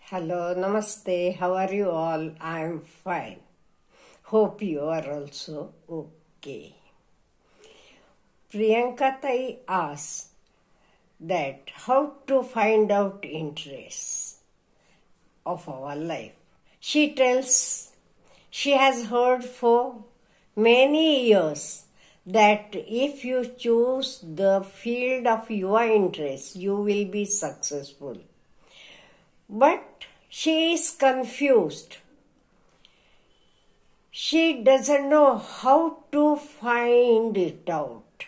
Hello, namaste. How are you all? I am fine. Hope you are also okay. Priyanka Tai asks that how to find out interests of our life. She tells she has heard for many years that if you choose the field of your interest, you will be successful. But she is confused. She doesn't know how to find it out.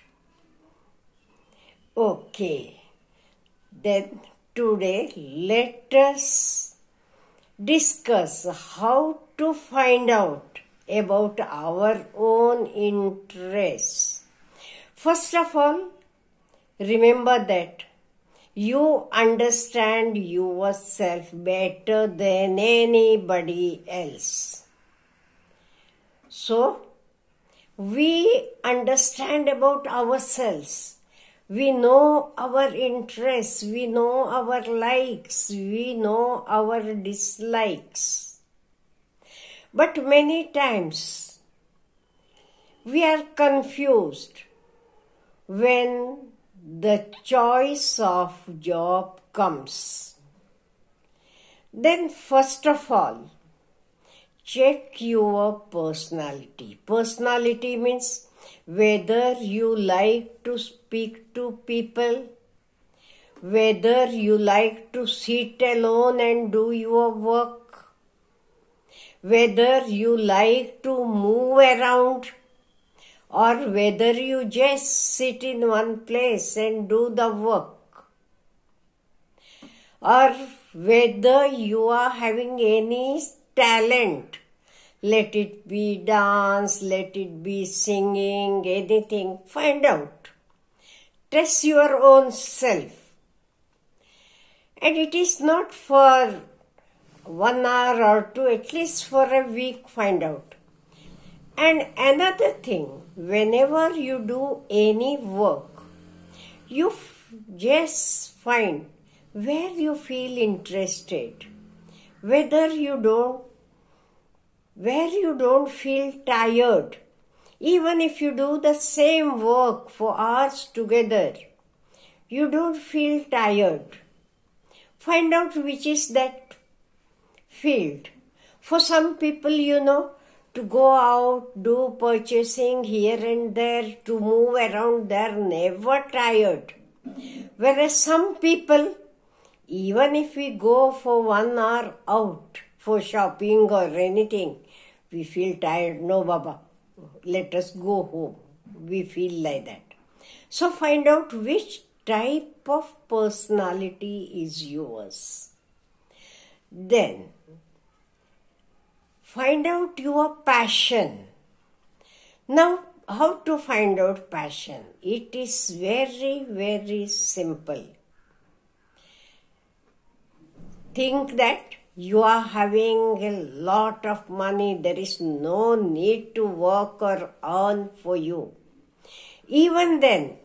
Okay, then today let us discuss how to find out about our own interests. First of all, remember that you understand yourself better than anybody else. So, we understand about ourselves. We know our interests, we know our likes, we know our dislikes. But many times, we are confused when the choice of job comes. Then first of all, check your personality. Personality means whether you like to speak to people, whether you like to sit alone and do your work, whether you like to move around, or whether you just sit in one place and do the work, or whether you are having any talent, let it be dance, let it be singing, anything, find out. Test your own self. And it is not for 1 hour or two, at least for a week, find out. And another thing, whenever you do any work, you just find where you feel interested, where you don't feel tired. Even if you do the same work for hours together, you don't feel tired. Find out which is that field. For some people, to go out, do purchasing here and there, to move around, they're never tired. Whereas some people, even if we go for 1 hour out for shopping or anything, we feel tired. No, Baba, let us go home. We feel like that. So find out which type of personality is yours. Then, find out your passion. Now, how to find out passion? It is very, very simple. Think that you are having a lot of money. There is no need to work or earn for you. Even then,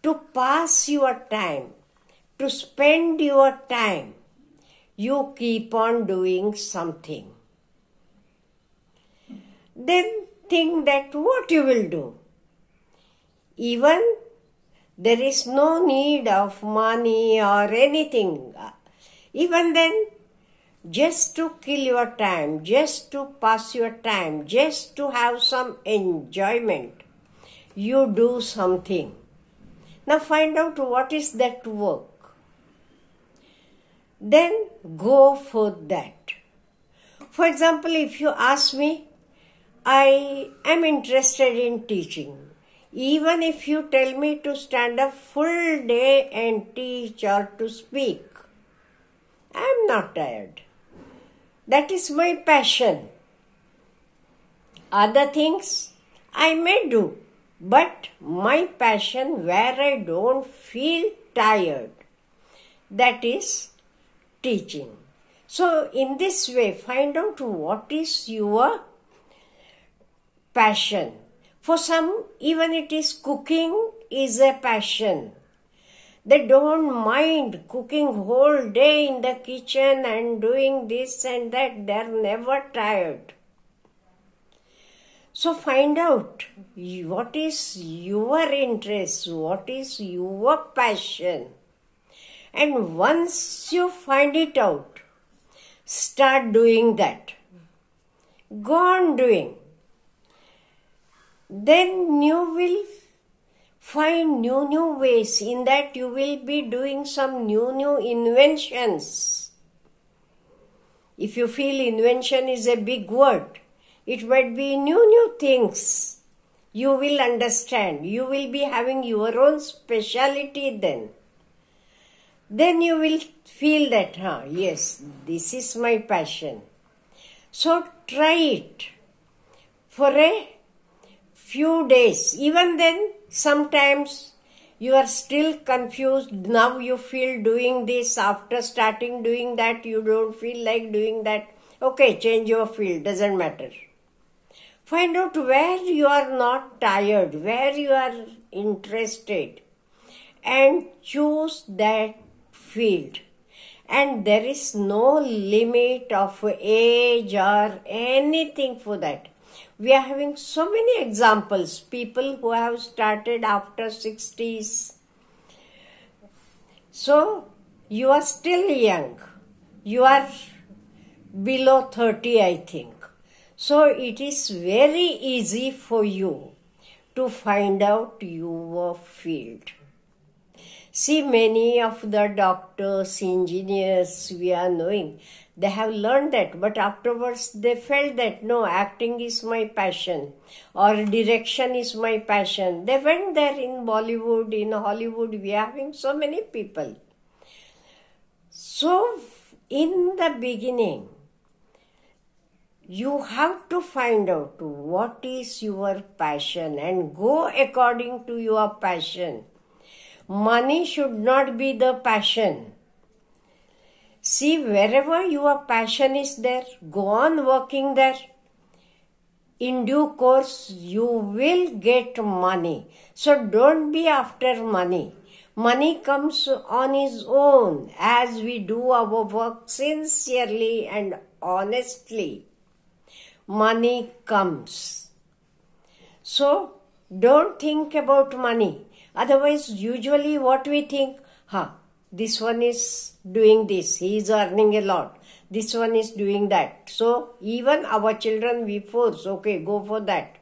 to pass your time, to spend your time, you keep on doing something. Then think that what you will do. Even there is no need of money or anything. Even then, just to kill your time, just to pass your time, just to have some enjoyment, you do something. Now find out what is that work. Then go for that. For example, if you ask me, I am interested in teaching. Even if you tell me to stand up full day and teach or to speak, I am not tired. That is my passion. Other things I may do, but my passion where I don't feel tired, that is teaching. So in this way, find out what is your passion. For some, even it is cooking is a passion. They don't mind cooking whole day in the kitchen and doing this and that. They're never tired. So find out what is your interest, what is your passion. And once you find it out, start doing that. Go on doing. Then you will find new ways. In that you will be doing some new inventions. If you feel invention is a big word, it might be new things. You will understand. You will be having your own speciality then. Then you will feel that, yes, this is my passion. So try it for a few days. Even then, sometimes you are still confused. Now you feel doing this. After starting doing that, you don't feel like doing that. Okay, change your field. Doesn't matter. Find out where you are not tired, where you are interested, and choose that field. And there is no limit of age or anything for that. We are having so many examples. People who have started after 60s. So, you are still young. You are below 30, I think. So, it is very easy for you to find out your field. See, many of the doctors, engineers we are knowing, they have learned that, but afterwards they felt that no, acting is my passion or direction is my passion. They went there in Bollywood, in Hollywood, we are having so many people. So, in the beginning, you have to find out what is your passion and go according to your passion. Money should not be the passion. See, wherever your passion is there, go on working there. In due course, you will get money. So don't be after money. Money comes on its own as we do our work sincerely and honestly. Money comes. So don't think about money. Otherwise, usually what we think, this one is doing this, he is earning a lot. This one is doing that. So, even our children we force, okay, go for that.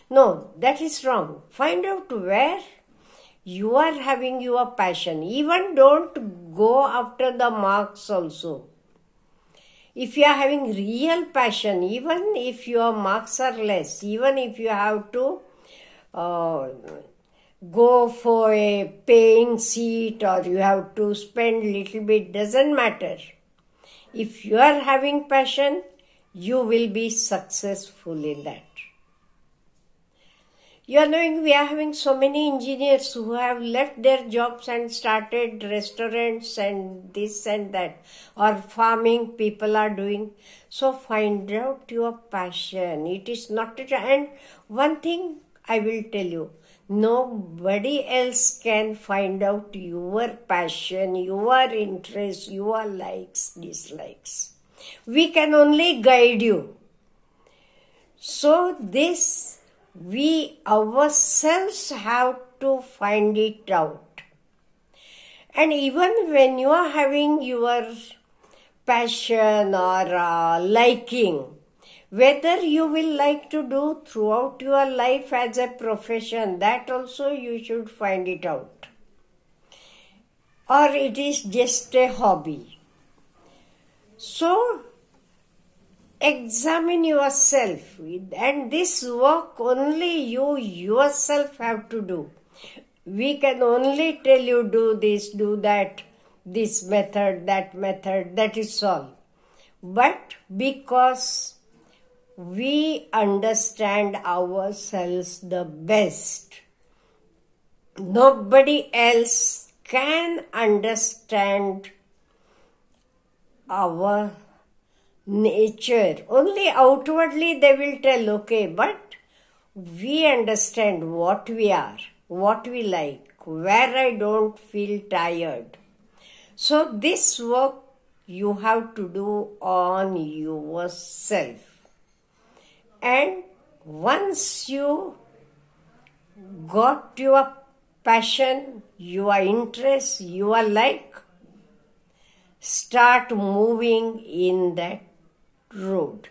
No, that is wrong. Find out where you are having your passion. Even don't go after the marks also. If you are having real passion, even if your marks are less, even if you have to go for a paying seat or you have to spend little bit, doesn't matter. If you are having passion, you will be successful in that. You are knowing we are having so many engineers who have left their jobs and started restaurants and this and that, or farming people are doing. So find out your passion. It is not and one thing I will tell you, nobody else can find out your passion, your interest, your likes, dislikes. We can only guide you. So this we ourselves have to find it out. And even when you are having your passion or liking, whether you will like to do throughout your life as a profession, that also you should find it out. Or it is just a hobby. So, examine yourself, and this work only you yourself have to do. We can only tell you do this, do that, this method, that is all. But because we understand ourselves the best, nobody else can understand our nature. Only outwardly they will tell, okay, but we understand what we are, what we like, where I don't feel tired. So this work you have to do on yourself. And once you got your passion, your interest, your like, start moving in that road.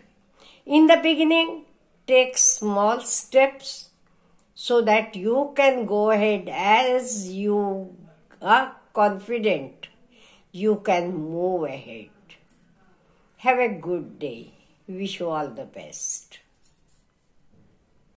In the beginning, take small steps so that you can go ahead. As you are confident, you can move ahead. Have a good day. Wish you all the best.